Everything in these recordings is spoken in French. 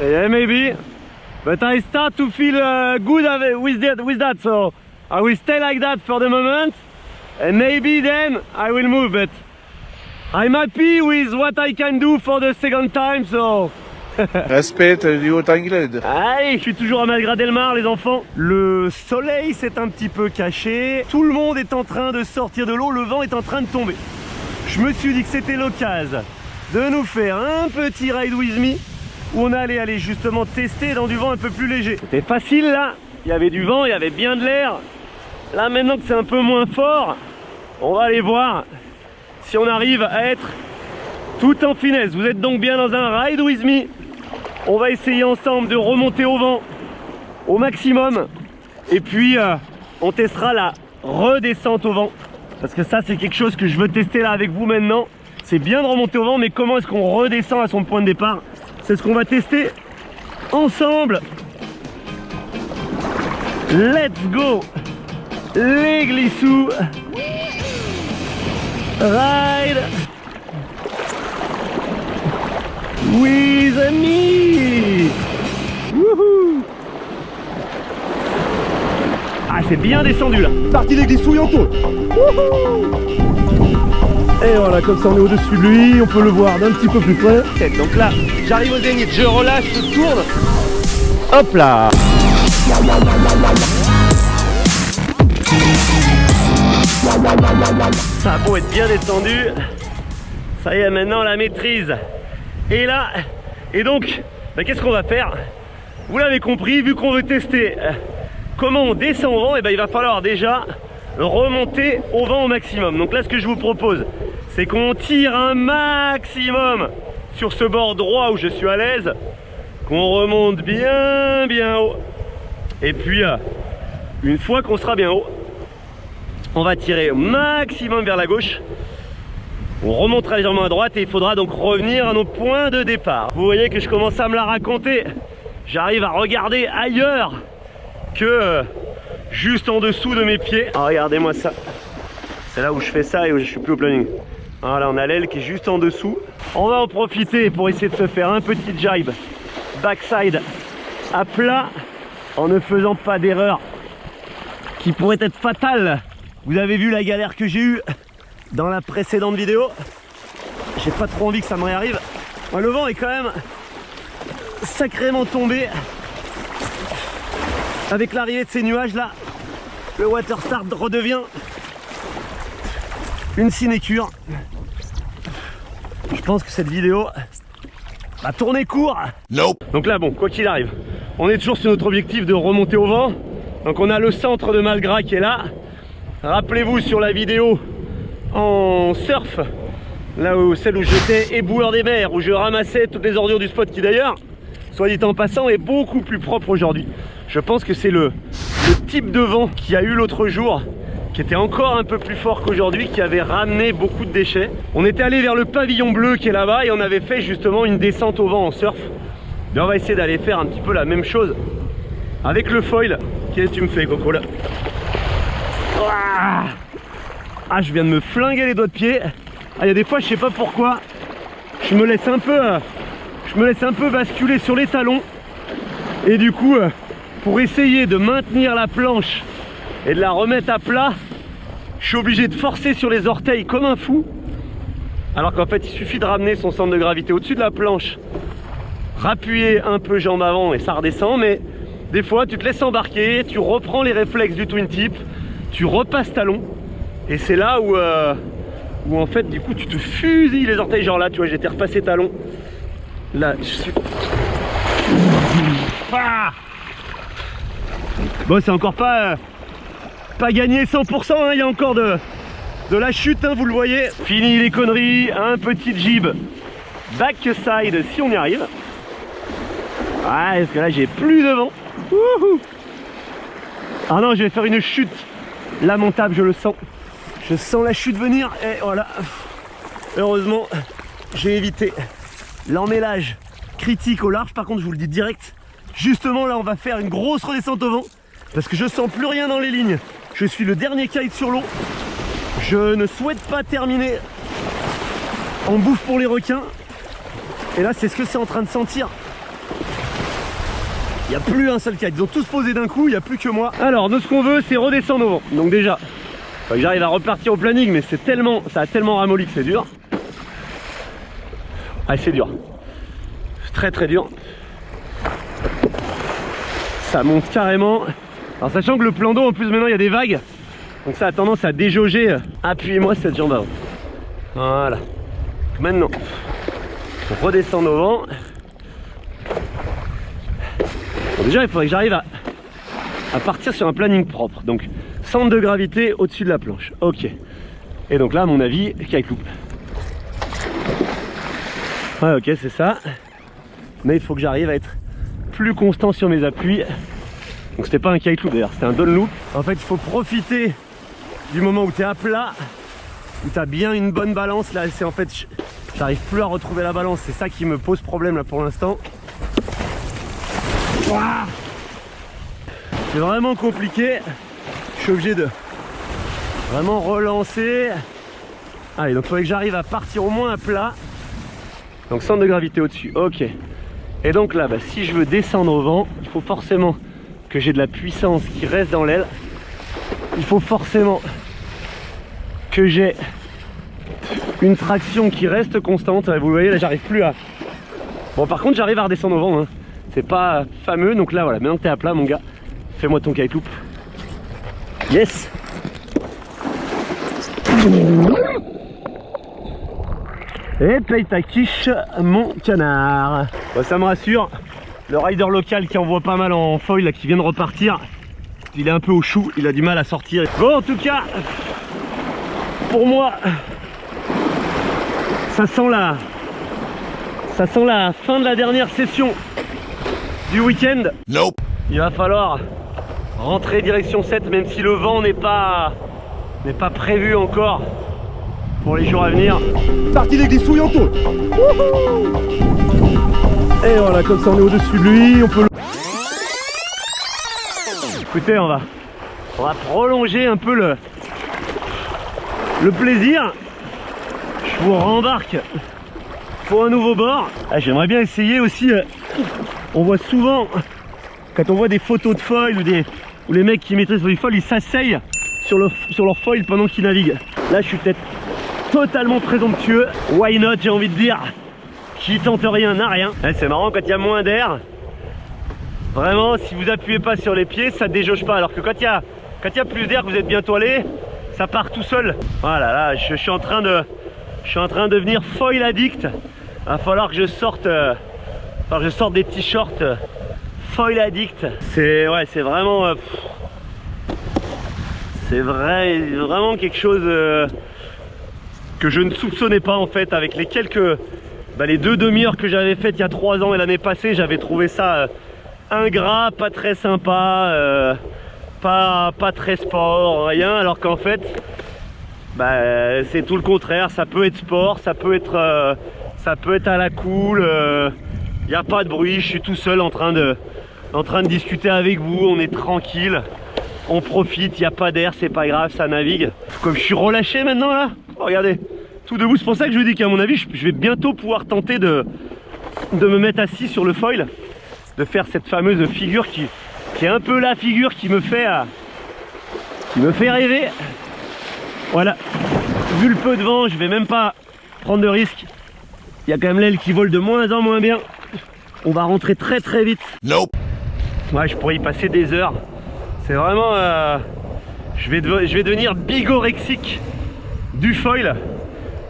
Yeah, maybe. But I start to feel good with that, so I will stay like that for the moment, and maybe then I will move. But I'm happy with what I can do for the second time, so. Respect du Haut-Anglade. Allez, je suis toujours à Malgras-Delmar, les enfants. Le soleil s'est un petit peu caché. Tout le monde est en train de sortir de l'eau. Le vent est en train de tomber. Je me suis dit que c'était l'occasion de nous faire un petit ride with me où on allait aller justement tester dans du vent un peu plus léger. C'était facile là. Il y avait du vent, il y avait bien de l'air. Là maintenant que c'est un peu moins fort, on va aller voir si on arrive à être tout en finesse. Vous êtes donc bien dans un ride with me. On va essayer ensemble de remonter au vent au maximum. Et puis on testera la redescente au vent. Parce que ça c'est quelque chose que je veux tester là avec vous maintenant. C'est bien de remonter au vent, mais comment est-ce qu'on redescend à son point de départ? C'est ce qu'on va tester ensemble. Let's go les glissous. Ride with me. Wouhou. Ah, c'est bien descendu là. Partie des glissouilles en taux. Et voilà, comme ça on est au-dessus de lui, on peut le voir d'un petit peu plus près. Donc là, j'arrive au zénith, je relâche, je tourne. Hop là. Ça a beau être bien descendu, ça y est, maintenant la maîtrise est là. Et donc, qu'est-ce qu'on va faire? Vous l'avez compris, vu qu'on veut tester comment on descend au vent, et il va falloir déjà remonter au vent au maximum. Donc là, ce que je vous propose, c'est qu'on tire un maximum sur ce bord droit où je suis à l'aise, qu'on remonte bien haut. Et puis, une fois qu'on sera bien haut, on va tirer au maximum vers la gauche. On remontera légèrement à droite et il faudra donc revenir à nos points de départ. Vous voyez que je commence à me la raconter. J'arrive à regarder ailleurs que juste en dessous de mes pieds. Ah, regardez-moi ça. C'est là où je fais ça et où je suis plus au planning. Voilà, on a l'aile qui est juste en dessous. On va en profiter pour essayer de se faire un petit jibe backside à plat en ne faisant pas d'erreur qui pourrait être fatale. Vous avez vu la galère que j'ai eue dans la précédente vidéo. J'ai pas trop envie que ça me réarrive. Le vent est quand même sacrément tombé. Avec l'arrivée de ces nuages là, le water start redevient une sinécure. Je pense que cette vidéo va tourner court. Nope. Donc là bon, quoi qu'il arrive, on est toujours sur notre objectif de remonter au vent. Donc on a le centre de Malgras qui est là. Rappelez-vous sur la vidéo en surf, là où celle où j'étais éboueur des mers, où je ramassais toutes les ordures du spot, qui d'ailleurs, soit dit en passant, est beaucoup plus propre aujourd'hui. Je pense que c'est le type de vent qu'il y a eu l'autre jour, qui était encore un peu plus fort qu'aujourd'hui, qui avait ramené beaucoup de déchets. On était allé vers le pavillon bleu qui est là-bas et on avait fait justement une descente au vent en surf. Et on va essayer d'aller faire un petit peu la même chose avec le foil. Qu'est-ce que tu me fais, Coco, là? Ah, je viens de me flinguer les doigts de pied. Ah, il y a des fois, je sais pas pourquoi, je me laisse un peu basculer sur les talons. Et du coup, pour essayer de maintenir la planche et de la remettre à plat, je suis obligé de forcer sur les orteils comme un fou. Alors qu'en fait, il suffit de ramener son centre de gravité au-dessus de la planche, rappuyer un peu jambe avant et ça redescend. Mais des fois, tu te laisses embarquer, tu reprends les réflexes du twin tip, tu repasses talon. Et c'est là où en fait, du coup, tu te fusilles les orteils. Genre là, tu vois, j'étais repassé talon. Là, je suis... Ah, bon, c'est encore pas gagné 100%, hein. Il y a encore de la chute, hein, vous le voyez. Fini les conneries, un petit jib backside si on y arrive. Ah, parce que là j'ai plus de vent. Wouhou. Ah non, je vais faire une chute lamentable, je le sens. Je sens la chute venir et voilà. Heureusement, j'ai évité l'emmêlage critique au large. Par contre, je vous le dis direct, justement là on va faire une grosse redescente au vent parce que je sens plus rien dans les lignes. Je suis le dernier kite sur l'eau. Je ne souhaite pas terminer en bouffe pour les requins. Et là c'est ce que c'est en train de sentir. Il n'y a plus un seul kite, ils ont tous posé d'un coup, il n'y a plus que moi. Alors, nous ce qu'on veut, c'est redescendre au vent. Donc déjà, faut que j'arrive à repartir au planning, mais c'est tellement, ça a tellement ramolli que c'est dur. Ah, c'est dur. C'est très très dur. Ça monte carrément. Alors sachant que le plan d'eau, en plus maintenant il y a des vagues, donc ça a tendance à déjauger. Appuyez-moi cette jambe avant. Voilà. Maintenant, on redescend au vent. Bon, déjà il faudrait que j'arrive à partir sur un planning propre. Donc centre de gravité au-dessus de la planche. Ok. Et donc là à mon avis, kite loop. Ouais, ok, c'est ça. Mais il faut que j'arrive à être plus constant sur mes appuis. Donc c'était pas un kite loop d'ailleurs, c'était un down loop. En fait il faut profiter du moment où tu es à plat, où tu as bien une bonne balance. Là c'est en fait, j'arrive plus à retrouver la balance, c'est ça qui me pose problème là pour l'instant. C'est vraiment compliqué, je suis obligé de vraiment relancer. Allez, donc il faudrait que j'arrive à partir au moins à plat. Donc centre de gravité au-dessus, ok. Et donc là, si je veux descendre au vent, il faut forcément que j'ai de la puissance qui reste dans l'aile. Il faut forcément que j'ai une traction qui reste constante. Vous voyez là, j'arrive plus à... Bon, par contre j'arrive à redescendre au vent, hein. C'est pas fameux. Donc là voilà, maintenant que t'es à plat mon gars, fais-moi ton kite loop. Yes. Et paye ta quiche mon canard. Bon, ça me rassure. Le rider local qui envoie pas mal en foil là, qui vient de repartir, il est un peu au chou, il a du mal à sortir. Bon, en tout cas, pour moi, ça sent la fin de la dernière session du week-end. Nope. Il va falloir rentrer direction 7, même si le vent n'est pas prévu encore pour les jours à venir. Parti des glissouilles en tôle. Et voilà, comme ça on est au-dessus de lui, on peut... Écoutez, on va prolonger un peu le plaisir. Je vous rembarque pour un nouveau bord. Ah, j'aimerais bien essayer aussi, on voit souvent, quand on voit des photos de foil ou les mecs qui maîtrisent du foil, ils s'asseyent sur leur foil pendant qu'ils naviguent. Là je suis peut-être totalement présomptueux. Why not, j'ai envie de dire. Qui tente rien n'a rien. C'est marrant, quand il y a moins d'air, vraiment si vous appuyez pas sur les pieds ça déjauge pas, alors que quand il y a plus d'air, que vous êtes bien toilé, ça part tout seul. Voilà, là je suis en train de devenir foil addict. Va falloir que je sorte des t-shirts foil addict. C'est vraiment c'est vraiment quelque chose que je ne soupçonnais pas en fait. Avec les les 2 demi-heures que j'avais faites il y a 3 ans et l'année passée, j'avais trouvé ça ingrat, pas très sympa, pas très sport, rien, alors qu'en fait c'est tout le contraire. Ça peut être sport, ça peut être à la cool, il n'y a pas de bruit, je suis tout seul en train de discuter avec vous, on est tranquille, on profite, il n'y a pas d'air, c'est pas grave, ça navigue. Comme je suis relâché maintenant là, regardez, tout debout. C'est pour ça que je vous dis qu'à mon avis je vais bientôt pouvoir tenter de me mettre assis sur le foil, de faire cette fameuse figure qui est un peu la figure qui me fait rêver. Voilà, vu le peu de vent, je vais même pas prendre de risque. Il y a quand même l'aile qui vole de moins en moins bien. On va rentrer très très vite. Nope. Ouais, je pourrais y passer des heures. C'est vraiment je vais devenir bigorexique du foil.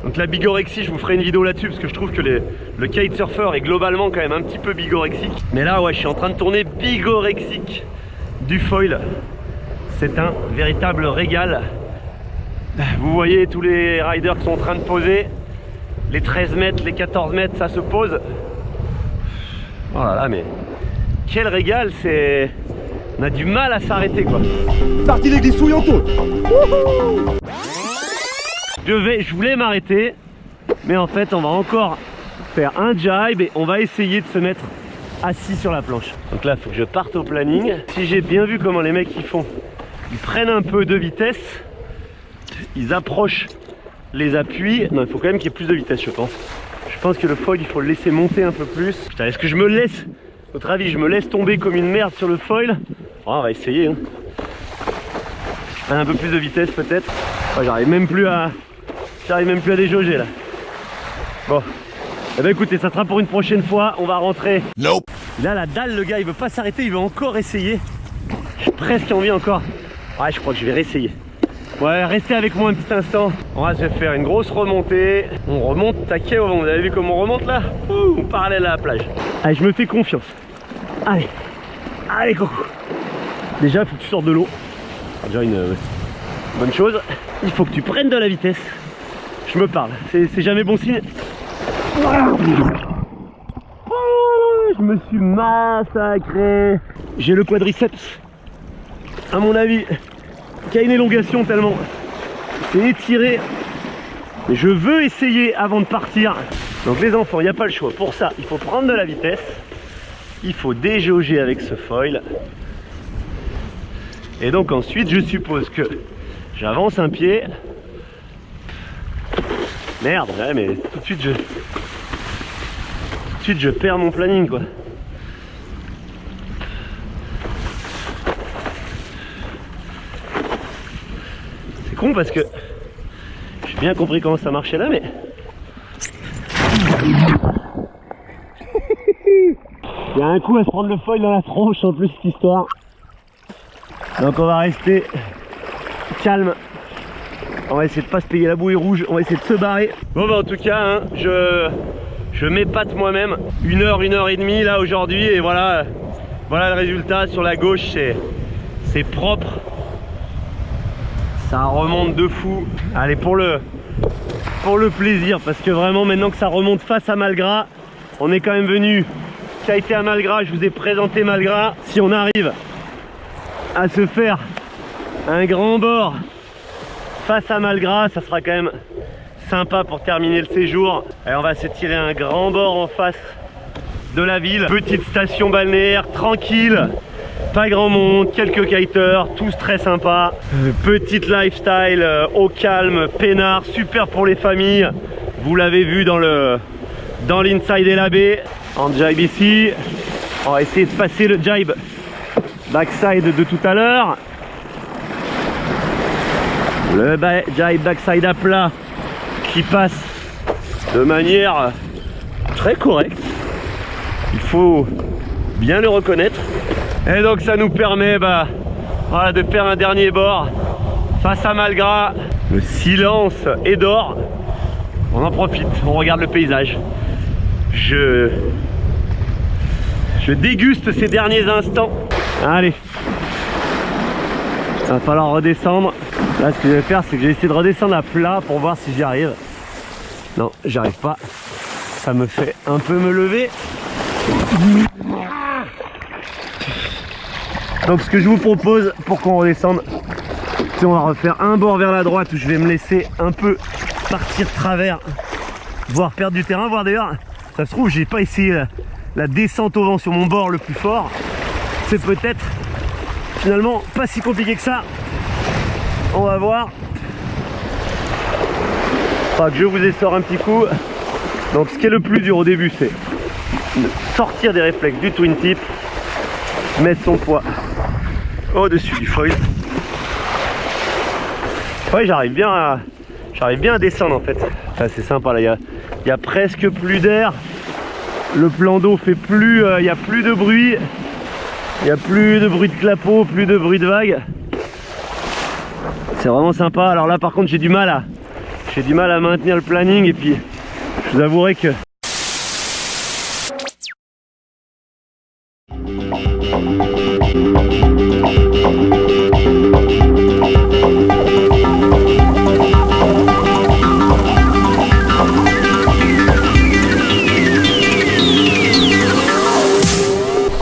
Donc la bigorexie, je vous ferai une vidéo là-dessus parce que je trouve que le kitesurfer est globalement quand même un petit peu bigorexique. Mais là ouais, je suis en train de tourner bigorexique du foil. C'est un véritable régal. Vous voyez tous les riders qui sont en train de poser. Les 13 mètres, les 14 mètres, ça se pose. Oh là là, mais quel régal, c'est... On a du mal à s'arrêter quoi. Parti des glissouilles en tôle. Je voulais m'arrêter, mais en fait on va encore faire un jibe et on va essayer de se mettre assis sur la planche. Donc là il faut que je parte au planning. Si j'ai bien vu comment les mecs ils font, ils prennent un peu de vitesse, ils approchent les appuis. Non, il faut quand même qu'il y ait plus de vitesse, je pense. Je pense que le foil il faut le laisser monter un peu plus. Putain, est-ce que je me laisse Votre avis, je me laisse tomber comme une merde sur le foil. Oh, on va essayer. Hein. Un peu plus de vitesse peut-être. Oh, j'arrive même plus à déjauger là. Bon. Eh ben écoutez, ça sera pour une prochaine fois. On va rentrer. Nope. Là, la dalle, le gars, il veut pas s'arrêter. Il veut encore essayer. J'ai presque envie encore. Ouais, je crois que je vais réessayer. Ouais, restez avec moi un petit instant. On va se faire une grosse remontée. On remonte taquet au vent. Vous avez vu comment on remonte là? Ouh, parallèle à la plage. Allez, je me fais confiance. Allez. Allez, Coco. Déjà, il faut que tu sortes de l'eau. Déjà une bonne chose. Il faut que tu prennes de la vitesse. Je me parle. C'est jamais bon signe. Je me suis massacré. J'ai le quadriceps, à mon avis, qui a une élongation tellement c'est étiré. Mais je veux essayer avant de partir. Donc les enfants, il n'y a pas le choix. Pour ça, il faut prendre de la vitesse. Il faut déjauger avec ce foil. Et donc ensuite, je suppose que j'avance un pied. Merde, ouais, mais tout de suite je perds mon planning quoi. C'est con parce que j'ai bien compris comment ça marchait là, mais il y a un coup à se prendre le foil dans la tronche en plus cette histoire. Donc on va rester calme. On va essayer de pas se payer la bouée rouge, on va essayer de se barrer. Bon bah en tout cas hein, je m'épate moi-même. 1 heure et demie là aujourd'hui et voilà le résultat. Sur la gauche c'est propre. Ça remonte de fou. Allez pour le plaisir, parce que vraiment maintenant que ça remonte face à Malgras, on est quand même venu kiter à Malgras, je vous ai présenté Malgras. Si on arrive à se faire un grand bord face à Malgras, ça sera quand même sympa pour terminer le séjour. Et on va se tirer un grand bord en face de la ville. Petite station balnéaire tranquille, pas grand monde, quelques kiteurs, tous très sympas. Petite lifestyle au calme, peinard, super pour les familles. Vous l'avez vu dans l'inside et la baie. En jibe ici, on va essayer de passer le jibe backside de tout à l'heure. Le jibe backside à plat qui passe de manière très correcte, il faut bien le reconnaître. Et donc ça nous permet voilà, de faire un dernier bord face à Malgras. Le silence est d'or. On en profite, on regarde le paysage. Je déguste ces derniers instants. Allez, il va falloir redescendre. Là ce que je vais faire, c'est que je vais essayer de redescendre à plat pour voir si j'y arrive. Non, j'y arrive pas. Ça me fait un peu me lever. Donc ce que je vous propose pour qu'on redescende, c'est on va refaire un bord vers la droite où je vais me laisser un peu partir de travers, voire perdre du terrain, voire d'ailleurs, ça se trouve j'ai pas essayé la descente au vent sur mon bord le plus fort. C'est peut-être finalement pas si compliqué que ça. On va voir. Enfin, que je vous essore un petit coup. Donc ce qui est le plus dur au début, c'est de sortir des réflexes du twin tip, mettre son poids au-dessus du foil. Ouais, j'arrive bien à descendre en fait. Enfin, c'est sympa là, il y a presque plus d'air. Le plan d'eau fait plus, il n'y a plus de bruit. Il n'y a plus de bruit de clapot, plus de bruit de vague. C'est vraiment sympa. Alors là par contre j'ai du mal à maintenir le planning, et puis je vous avouerai que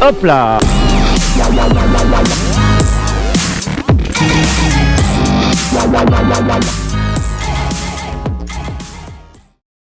hop là.